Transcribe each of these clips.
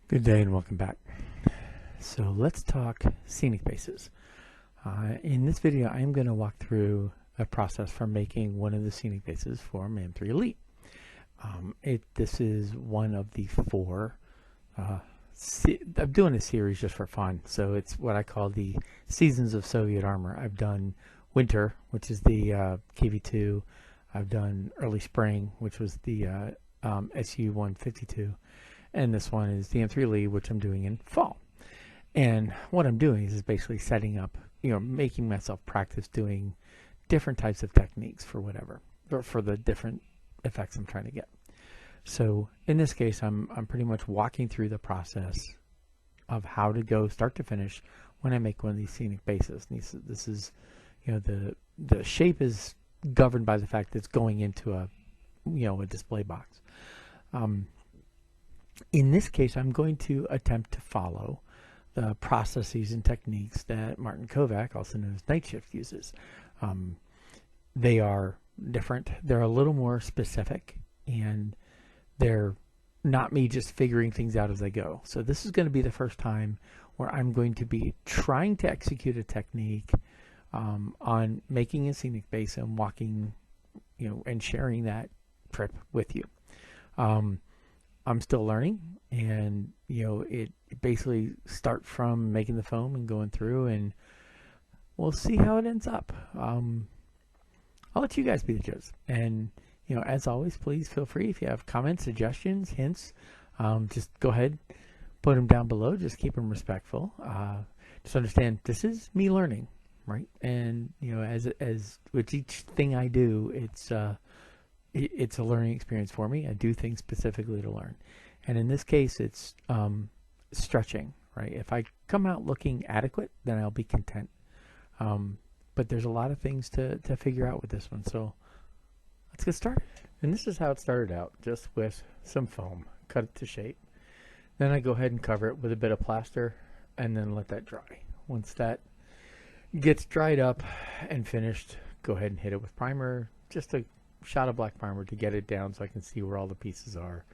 Good day and welcome back. So let's talk scenic bases. In this video, I'm going to walk through a process for making one of the scenic bases for Man 3 Elite. This is one of the four. I'm doing a series just for fun, so it's what I call the Seasons of Soviet Armor. I've done Winter, which is the KV-2. I've done Early Spring, which was the SU-152. And this one is the M3 Elite, which I'm doing in fall. And what I'm doing is basically setting up, making myself practice doing different types of techniques for whatever, or for the different effects I'm trying to get. So in this case, I'm pretty much walking through the process of how to go start to finish when I make one of these scenic bases. This is, the shape is governed by the fact that it's going into a display box. In this case, I'm going to attempt to follow the processes and techniques that Martin Kovac, also known as Nightshift, uses. They are different. They're a little more specific, and they're not me just figuring things out as I go. So this is going to be the first time where I'm going to be trying to execute a technique on making a scenic base and walking, and sharing that trip with you. I'm still learning, and it basically start from making the foam and going through, and we'll see how it ends up. I'll let you guys be the judge, and as always, please feel free if you have comments, suggestions, hints. Just go ahead, put them down below. Just keep them respectful. Just understand this is me learning, right? And as with each thing I do, it's a learning experience for me. I do things specifically to learn. And in this case, it's stretching, right? If I come out looking adequate, then I'll be content. But there's a lot of things to figure out with this one. So let's get started. And this is how it started out, just with some foam. Cut it to shape. Then I go ahead and cover it with a bit of plaster and then let that dry. Once that gets dried up and finished, go ahead and hit it with primer, just a shot of black primer to get it down so I can see where all the pieces are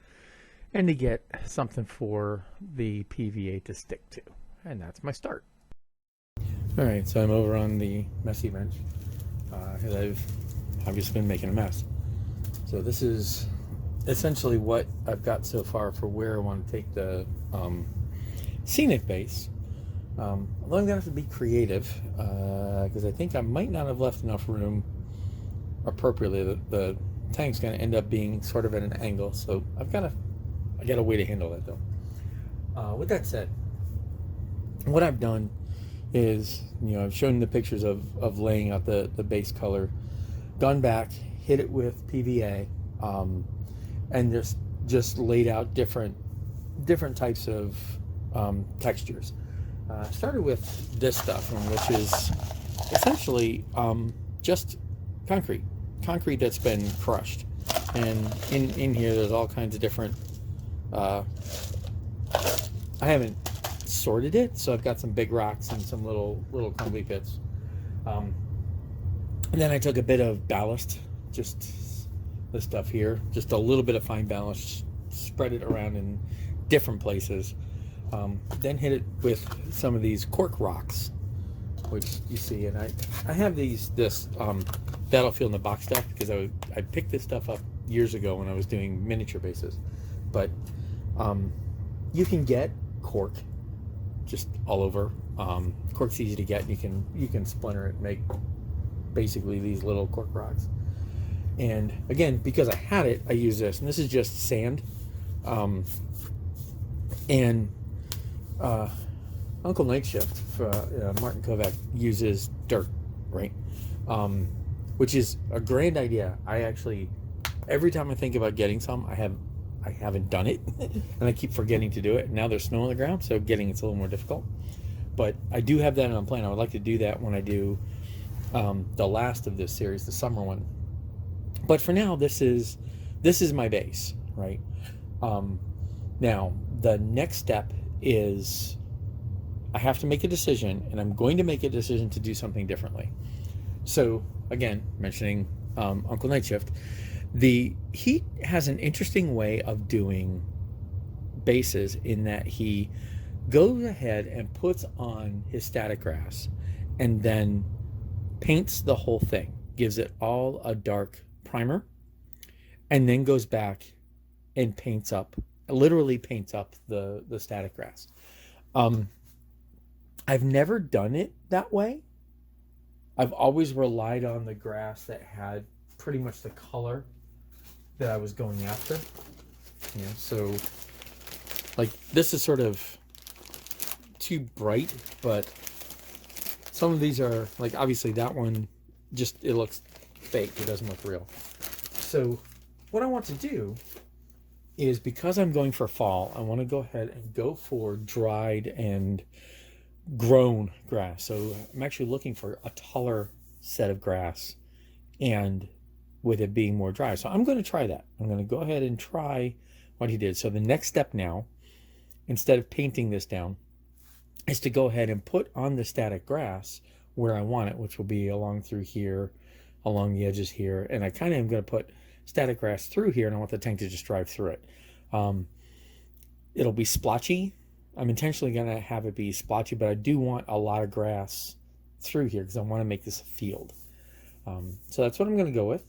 and to get something for the PVA to stick to. And that's my start. Alright, so I'm over on the messy bench because I've obviously been making a mess. So this is essentially what I've got so far for where I want to take the scenic base. Although I'm going to have to be creative because I think I might not have left enough room appropriately. The tank's going to end up being sort of at an angle, so I got a way to handle that though. With that said, what I've done is I've shown the pictures of laying out the base color, gone back, hit it with PVA, and just laid out different types of textures. Started with this stuff, which is essentially just concrete that's been crushed, and in here there's all kinds of different I haven't sorted it, so I've got some big rocks and some little crumbly pits, and then I took a bit of ballast, just this stuff here, just a little bit of fine ballast, spread it around in different places, then hit it with some of these cork rocks, which you see, and I have this Battlefield in the box stuff because I picked this stuff up years ago when I was doing miniature bases. But you can get cork just all over. Cork's easy to get, and you can splinter it and make basically these little cork rocks. And again, because I had it, I use this, and this is just sand. Uncle Nightshift, Martin Kovac, uses dirt, right? Which is a grand idea. I actually, every time I think about getting some, I haven't done it, and I keep forgetting to do it. Now there's snow on the ground, so getting it's a little more difficult. But I do have that on plan. I would like to do that when I do the last of this series, the summer one. But for now, this is my base, right? Now the next step is I have to make a decision, and I'm going to make a decision to do something differently. So again, mentioning Uncle Nightshift, he has an interesting way of doing bases in that he goes ahead and puts on his static grass and then paints the whole thing, gives it all a dark primer, and then goes back and literally paints up the static grass. I've never done it that way. I've always relied on the grass that had pretty much the color that I was going after. You know, so like this is sort of too bright, but some of these are like, obviously that one just, it looks fake. It doesn't look real. So what I want to do is, because I'm going for fall, I want to go ahead and go for dried and grown grass. So I'm actually looking for a taller set of grass, and with it being more dry. So I'm going to try that. I'm going to go ahead and try what he did. So the next step now, instead of painting this down, is to go ahead and put on the static grass where I want it, which will be along through here, along the edges here. And I kind of am going to put static grass through here, and I want the tank to just drive through it. It'll be splotchy. I'm intentionally going to have it be splotchy, but I do want a lot of grass through here because I want to make this a field. So that's what I'm going to go with,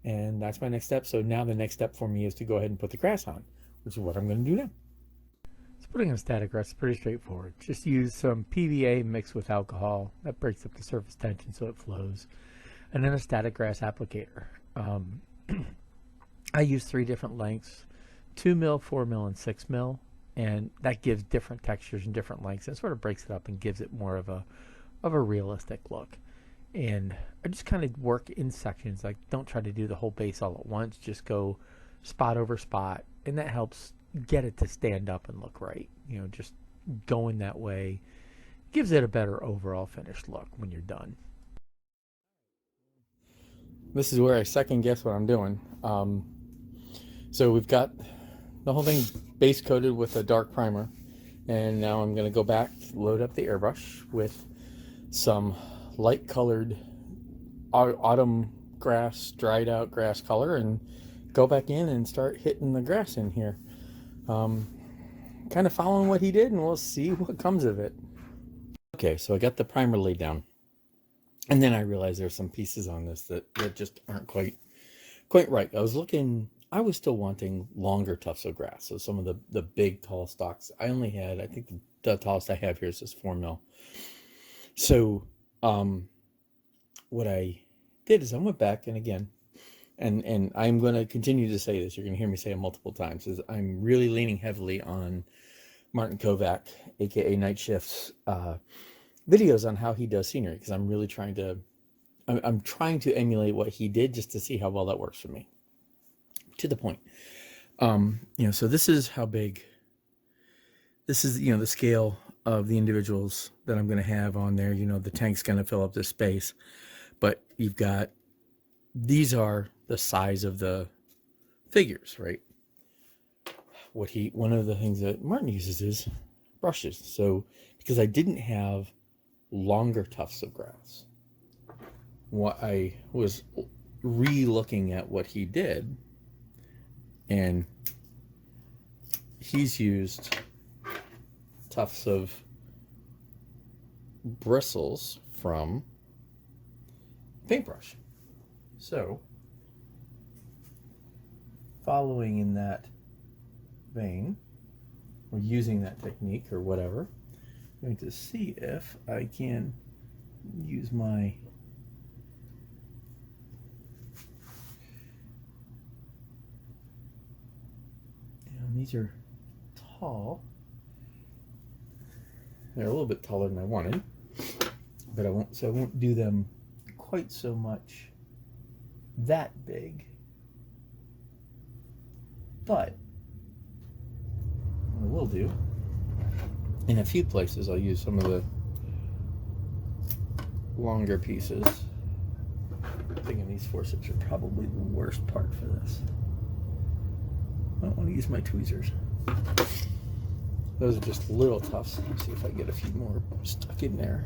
and that's my next step. So now the next step for me is to go ahead and put the grass on, which is what I'm going to do now. So putting on static grass is pretty straightforward. Just use some PVA mixed with alcohol. That breaks up the surface tension so it flows. And then a static grass applicator. I use 3 different lengths, 2 mil, 4 mil, and 6 mil. And that gives different textures and different lengths. It sort of breaks it up and gives it more of a realistic look. And I just kind of work in sections. Like, don't try to do the whole base all at once. Just go spot over spot. And that helps get it to stand up and look right. You know, just going that way gives it a better overall finished look when you're done. This is where I second guess what I'm doing. So we've got the whole thing base coated with a dark primer, and now I'm going to go back, load up the airbrush with some light colored autumn grass, dried out grass color, and go back in and start hitting the grass in here. Kind of following what he did, and we'll see what comes of it. Okay, so I got the primer laid down, and then I realized there's some pieces on this that just aren't quite right. I was still wanting longer tufts of grass. So some of the big tall stalks, I only had, I think the tallest I have here is just 4 mil. So what I did is I went back, and again, and I'm going to continue to say this, you're going to hear me say it multiple times, is I'm really leaning heavily on Martin Kovac, aka Nightshift's videos on how he does scenery, because I'm really trying to emulate what he did, just to see how well that works for me. To the point. So this is how big, this is, the scale of the individuals that I'm going to have on there. The tank's going to fill up this space, but you've got, these are the size of the figures, right? One of the things that Martin uses is brushes. So because I didn't have longer tufts of grass, what I was re-looking at what he did, and he's used tufts of bristles from paintbrush. So, following in that vein, or using that technique or whatever, I'm going to see if I can use my these are tall. They're a little bit taller than I wanted, but I won't do them quite so much that big. But what I will do, in a few places I'll use some of the longer pieces. I'm thinking these forceps are probably the worst part for this. I don't want to use my tweezers. Those are just little tufts. Let's see if I get a few more stuck in there.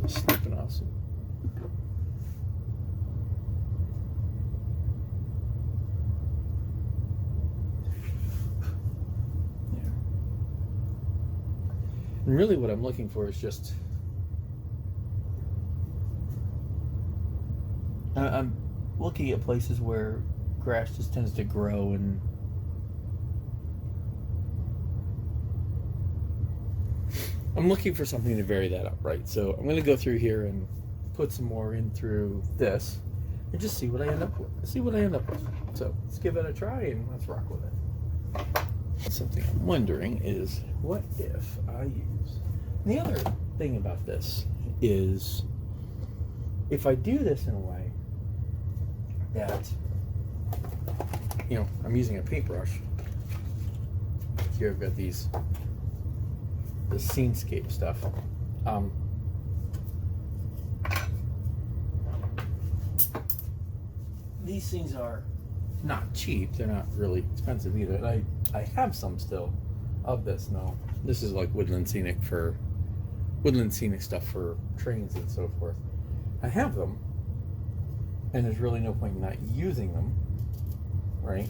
Just snipping off some. And really what I'm looking for is just, I'm looking at places where grass just tends to grow, and I'm looking for something to vary that up, right? So I'm going to go through here and put some more in through this and just see what I end up with. So let's give it a try and let's rock with it. Something I'm wondering is, what if I use... And the other thing about this is, if I do this in a way that, I'm using a paintbrush. Here I've got the Scenescape stuff. These things are not cheap. They're not really expensive either. And I have some still of this. No, this is like woodland scenic stuff for trains and so forth. I have them, and there's really no point in not using them, right?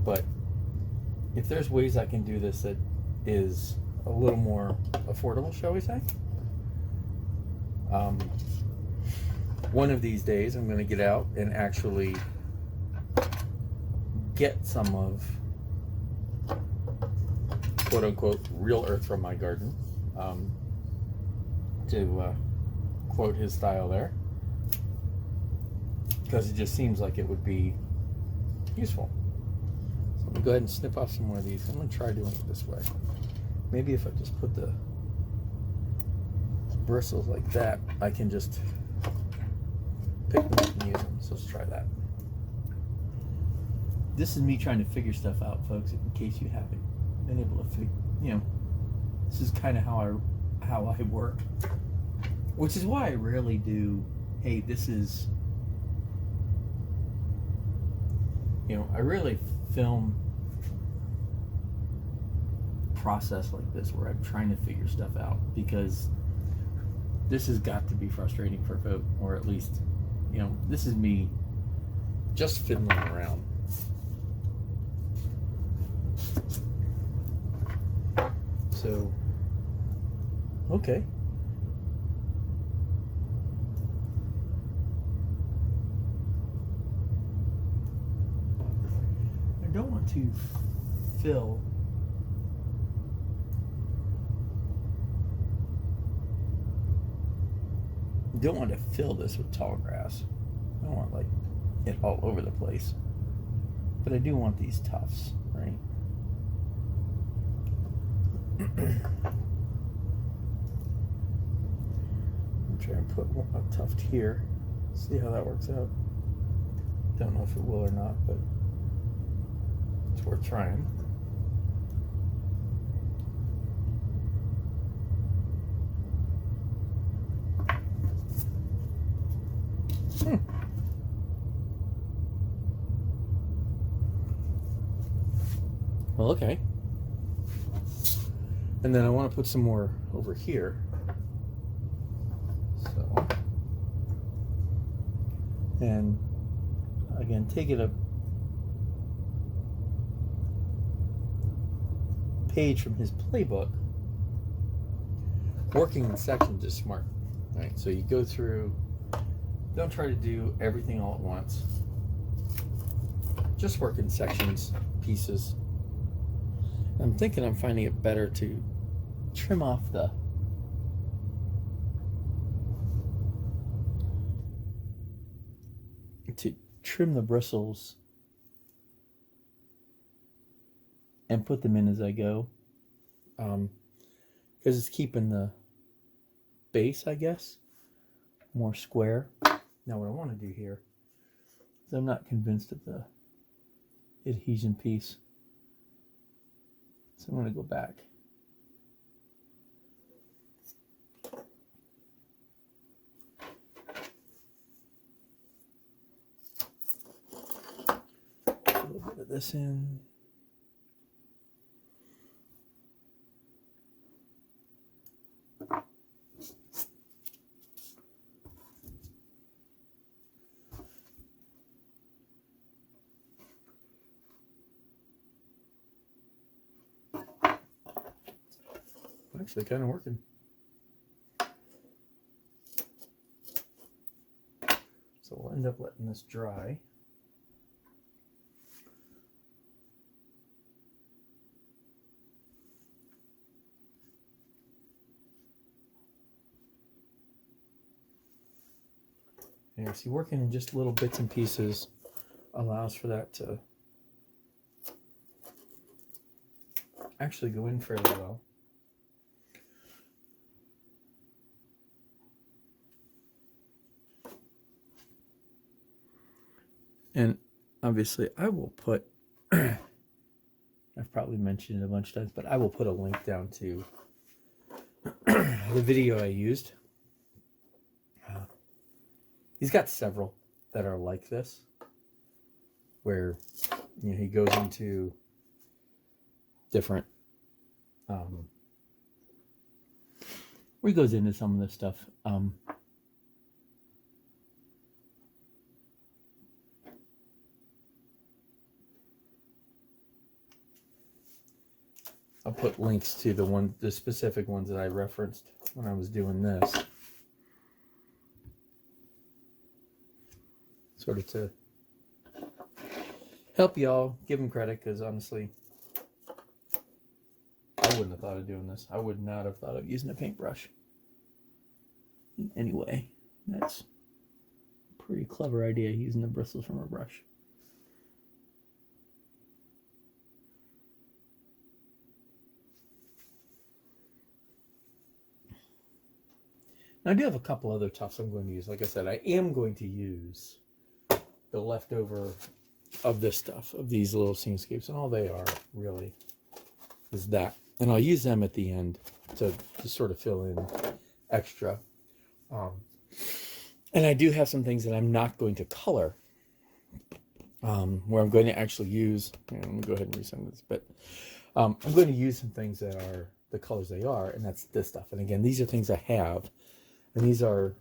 But if there's ways I can do this that is a little more affordable, shall we say, one of these days I'm going to get out and actually get some of quote unquote real earth from my garden, to quote his style there, because it just seems like it would be useful. So I'm going to go ahead and snip off some more of these. I'm going to try doing it this way. Maybe if I just put the bristles like that, I can just pick them up and use them. So let's try that. This is me trying to figure stuff out, folks, in case you haven't been able to figure, this is kind of how I work. Which is why I rarely do, hey, this is, I rarely film process like this where I'm trying to figure stuff out, because this has got to be frustrating for folk, or at least, this is me just fiddling around. So, okay. I don't want to fill this with tall grass. I don't want it all over the place. But I do want these tufts, right? I'm trying to put a tuft here. See how that works out. Don't know if it will or not, but it's worth trying. Well, okay. And then I want to put some more over here. So, and again, taking a page from his playbook, working in sections is smart, right? So you go through, don't try to do everything all at once. Just work in sections, pieces. I'm thinking I'm finding it better to trim off the bristles and put them in as I go, because it's keeping the base, I guess, more square. Now what I want to do here is, I'm not convinced of the adhesion piece, so I'm going to go back. Put a little bit of this in. actually kind of working. So we'll end up letting this dry. And you see, working in just little bits and pieces allows for that to actually go in fairly well. And obviously I will put, I've probably mentioned it a bunch of times, but I will put a link down to the video I used. He's got several that are like this, where he goes into different, where he goes into some of this stuff. I'll put links to the specific ones that I referenced when I was doing this, sort of to help y'all, give them credit, because honestly, I wouldn't have thought of doing this. I would not have thought of using a paintbrush. Anyway, that's a pretty clever idea, using the bristles from a brush. Now, I do have a couple other tufts I'm going to use. Like I said, I am going to use the leftover of this stuff, of these little scenescapes, and all they are really is that. And I'll use them at the end to sort of fill in extra. And I do have some things that I'm not going to color, where I'm going to actually use, let me go ahead and resend this, but I'm going to use some things that are the colors they are, and that's this stuff. And again, these are things I have, and these are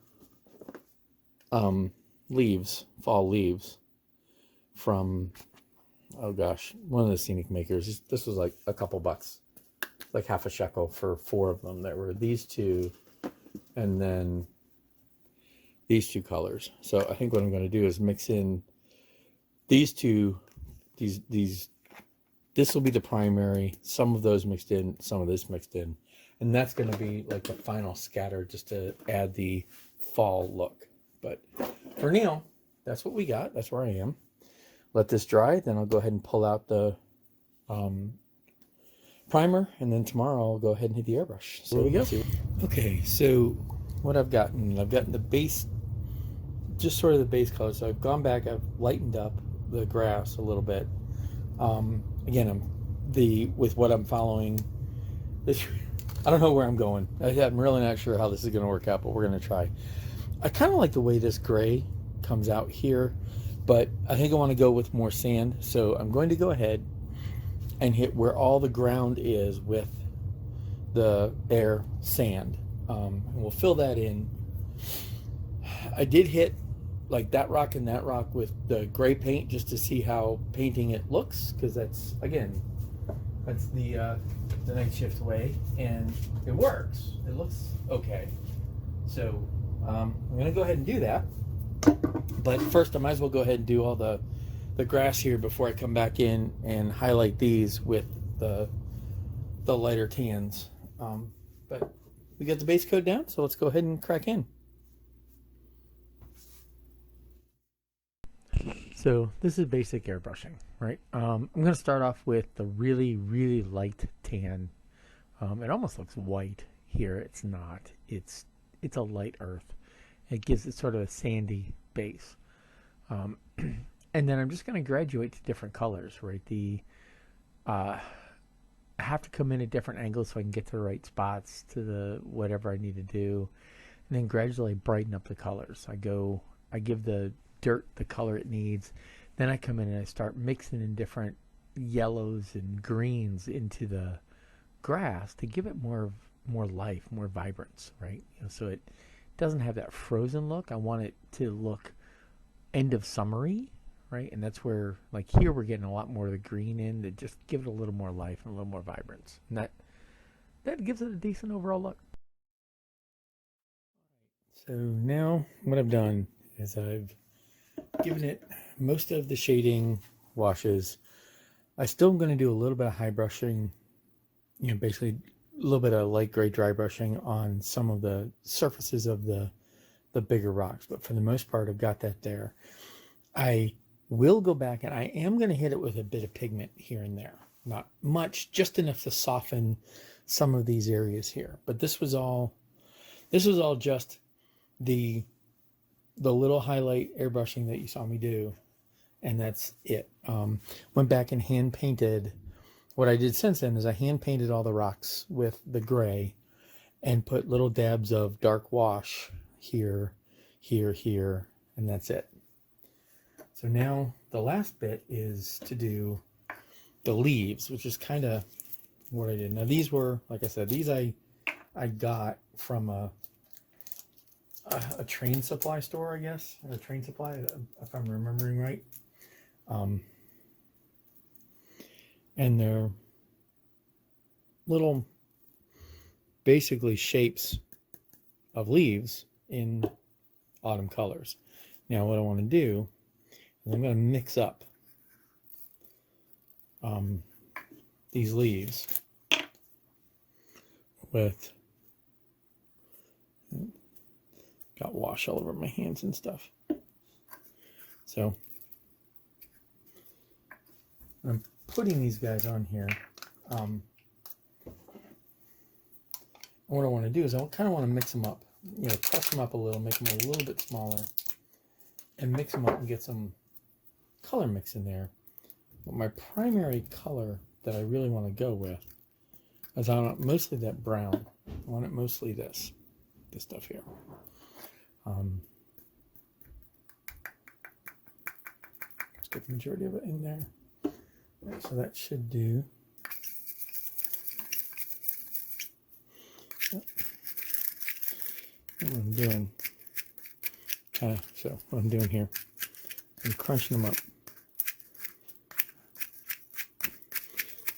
leaves, fall leaves from, oh gosh, one of the Scenic makers. This was like a couple bucks, like half a shekel for 4 of them. There were these 2, and then these 2 colors. So I think what I'm going to do is mix in these 2, this will be the primary, some of those mixed in, some of this mixed in, and that's going to be like the final scatter, just to add the fall look. But for now, that's what we got. That's where I am. Let this dry, then I'll go ahead and pull out the primer, and then tomorrow I'll go ahead and hit the airbrush. So we go. Okay, so what I've gotten the base, just sort of the base color. So I've gone back, I've lightened up the grass a little bit. Again, with what I'm following, I don't know where I'm going. I'm really not sure how this is going to work out, but we're going to try. I kind of like the way this gray comes out here, but I think I want to go with more sand. So I'm going to go ahead and hit where all the ground is with the air sand. And we'll fill that in. I did hit like that rock and that rock with the gray paint, just to see how painting it looks, because that's, again, that's the Nightshift way, and it works. It looks okay. So I'm going to go ahead and do that. But first, I might as well go ahead and do all the grass here before I come back in and highlight these with the lighter tans. But we got the base coat down, so let's go ahead and crack in. So this is basic airbrushing, right? I'm going to start off with the really, really light tan. It almost looks white here. It's not. It's a light earth. It gives it sort of a sandy base. And then I'm just going to graduate to different colors, right? I have to come in at different angles so I can get to the right spots, to the whatever I need to do, and then gradually brighten up the colors. I give the dirt the color it needs, then I come in and I start mixing in different yellows and greens into the grass to give it more life, more vibrance, right? So it doesn't have that frozen look. I want it to look end of summery, right? And that's where, like here, we're getting a lot more of the green in to just give it a little more life and a little more vibrance. And that gives it a decent overall look. So now what I've done is I've given it most of the shading washes. I still am going to do a little bit of high brushing, basically a little bit of light gray dry brushing on some of the surfaces of the bigger rocks, but for the most part I've got that there. I will go back and I am going to hit it with a bit of pigment here and there, not much, just enough to soften some of these areas here. But this was all just the little highlight airbrushing that you saw me do, and that's it. Went back and hand painted. What I did since then is I hand painted all the rocks with the gray and put little dabs of dark wash here, here, here, and that's it. So now the last bit is to do the leaves, which is kind of what I did. Now these were, like I said, these I got from a train supply store, I guess, or a train supply, if I'm remembering right. And they're little, basically shapes of leaves in autumn colors. Now what I want to do is I'm going to mix up these leaves with, got wash all over my hands and stuff. So I'm putting these guys on here. What I want to do is I kind of want to mix them up, touch them up a little, make them a little bit smaller, and mix them up and get some color mix in there. But my primary color that I really want to go with is I want mostly that brown. I want it mostly this stuff here. Let's get the majority of it in there. Right, so that should do. What I'm doing, what I'm doing here, I'm crunching them up.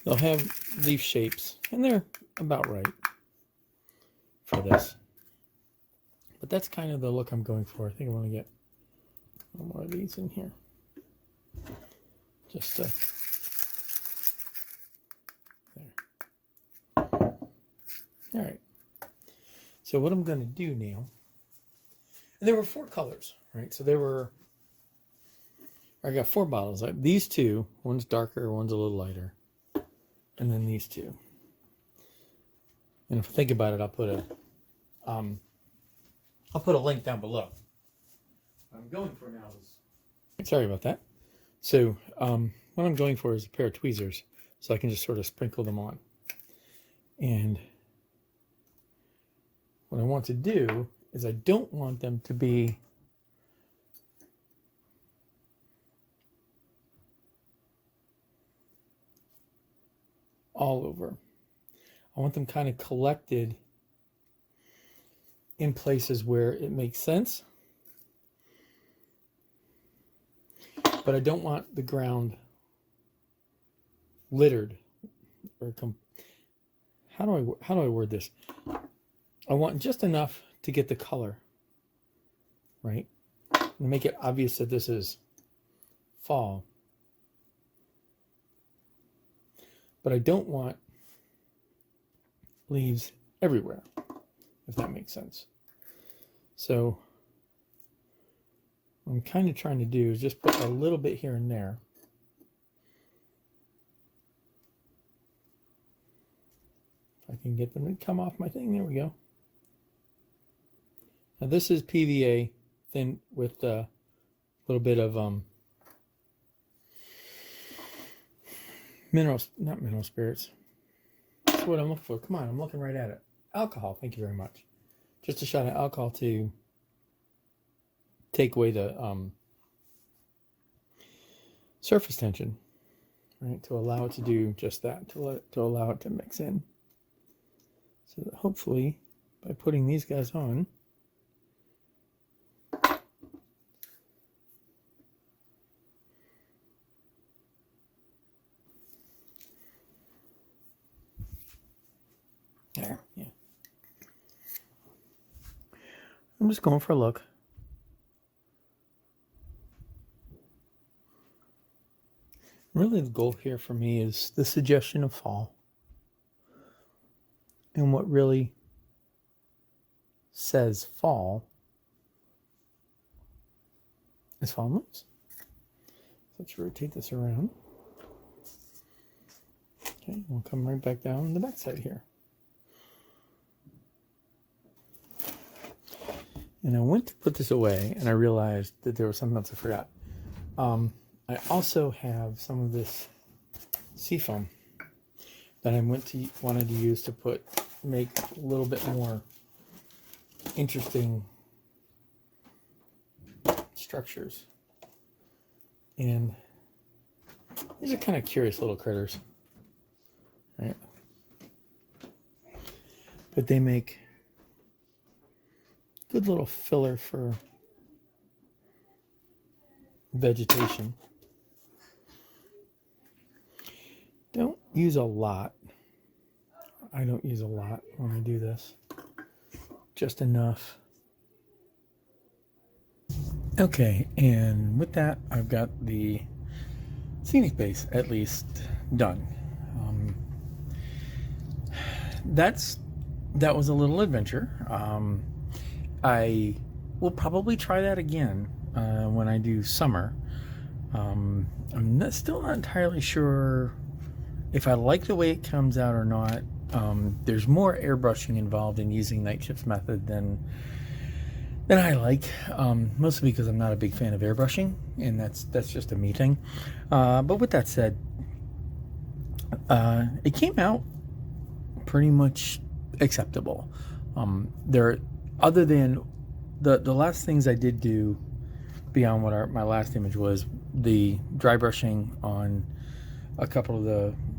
They'll have leaf shapes, and they're about right for this. But that's kind of the look I'm going for. I think I want to get a little more of these in here. Just there. All right. So what I'm going to do now, and there were 4 colors, right? So I got 4 bottles. Like these 2, one's darker, one's a little lighter, and then these 2. And if I think about it, I'll put a link down below. What I'm going for now is, sorry about that. So what I'm going for is a pair of tweezers, so I can just sort of sprinkle them on. And what I want to do is I don't want them to be all over. I want them kind of collected in places where it makes sense. But I don't want the ground littered or how do I word this? I want just enough to get the color, right? And make it obvious that this is fall. But I don't want leaves everywhere, if that makes sense. So what I'm kind of trying to do is just put a little bit here and there. If I can get them to come off my thing, there we go. Now this is PVA thin with a little bit of not mineral spirits. That's what I'm looking for. Come on, I'm looking right at it. Alcohol, thank you very much. Just a shot of alcohol to take away the surface tension, right? To allow it to do just that, to allow it to mix in. So that hopefully by putting these guys on, There, yeah. I'm just going for a look. Really, the goal here for me is the suggestion of fall. And what really says fall is fall leaves. Let's rotate this around. Okay, we'll come right back down the back side here. And I went to put this away, and I realized that there was something else I forgot. I also have some of this seafoam that I wanted to use to make a little bit more interesting structures. And these are kind of curious little critters, right? But they make good little filler for vegetation. Don't use a lot. I don't use a lot when I do this. Just enough. Okay, and with that, I've got the Scenic base at least done. That was a little adventure. I will probably try that again when I do summer. I'm still not entirely sure if I like the way it comes out or not. There's more airbrushing involved in using Nightshift's method than I like, mostly because I'm not a big fan of airbrushing, and that's just a me thing. But with that said, it came out pretty much acceptable. Other than the last things I did do beyond what my last image was, the dry brushing on a couple of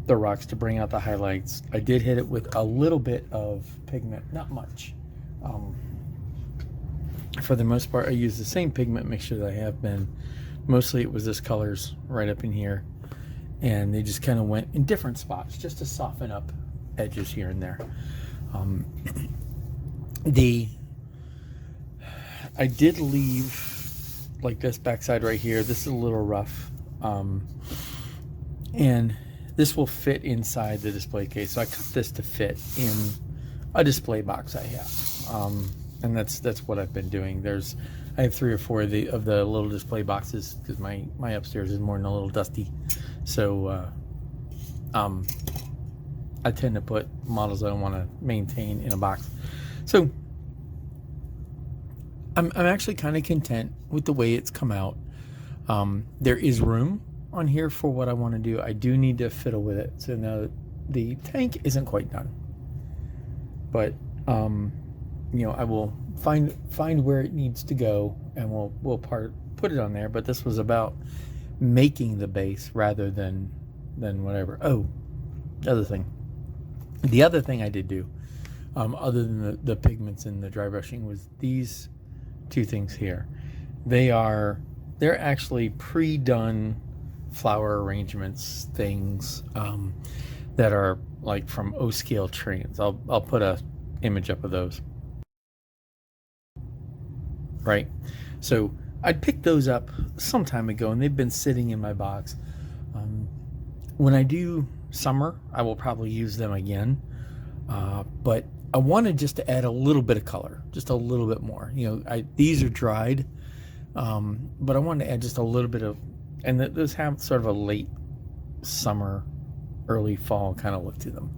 the rocks to bring out the highlights. I did hit it with a little bit of pigment, not much. For the most part, I use the same pigment mixture that I have been. Mostly it was this colors right up in here, and they just kind of went in different spots just to soften up edges here and there. I did leave like this backside right here. This is a little rough, and this will fit inside the display case. So I cut this to fit in a display box I have, and that's what I've been doing. I have 3 or 4 of the little display boxes because my upstairs is more than a little dusty. So I tend to put models I want to maintain in a box. So I'm actually kind of content with the way it's come out. There is room on here for what I want to do. I do need to fiddle with it. So now the tank isn't quite done, but I will find where it needs to go, and we'll put it on there. But this was about making the base rather than whatever. Oh, the other thing I did do, other than the pigments and the dry brushing, was these 2 things here. They're actually pre-done flower arrangements things that are like from O-scale trains. I'll put a image up of those. Right, so I picked those up some time ago, and they've been sitting in my box. When I do summer, I will probably use them again, but I wanted just to add a little bit of color, just a little bit more. These are dried, but I wanted to add just a little bit of, and those have sort of a late summer, early fall kind of look to them.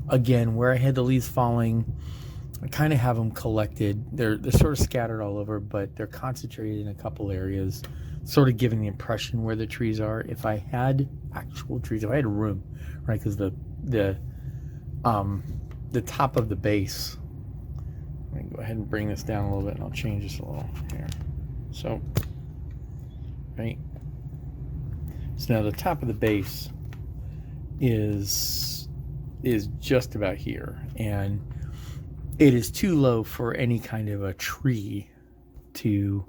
Again, where I had the leaves falling, I kind of have them collected. They're sort of scattered all over, but they're concentrated in a couple areas, sort of giving the impression where the trees are. If I had actual trees, if I had room, right? Because the top of the base. Let me go ahead and bring this down a little bit, and I'll change this a little here. So, right. So now the top of the base is just about here, and it is too low for any kind of a tree to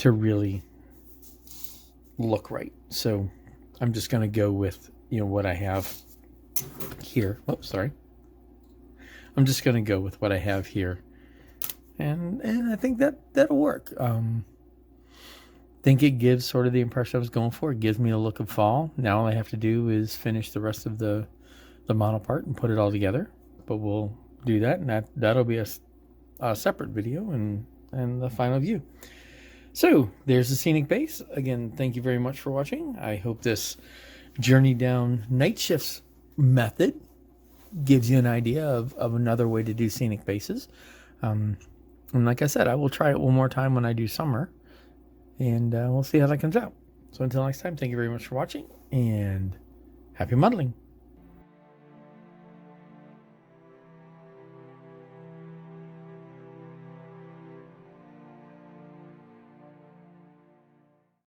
really look right. So I'm just going to go with what I have here. Oops, sorry. I'm just going to go with what I have here. And I think that'll work. Think it gives sort of the impression I was going for. It gives me a look of fall. Now all I have to do is finish the rest of the model part and put it all together. But we'll do that, and that'll be a separate video and the final view. So there's the Scenic base. Again, thank you very much for watching. I hope this journey down Nightshift's method gives you an idea of another way to do Scenic bases. And like I said, I will try it one more time when I do summer, and we'll see how that comes out. So until next time, thank you very much for watching, and happy modeling.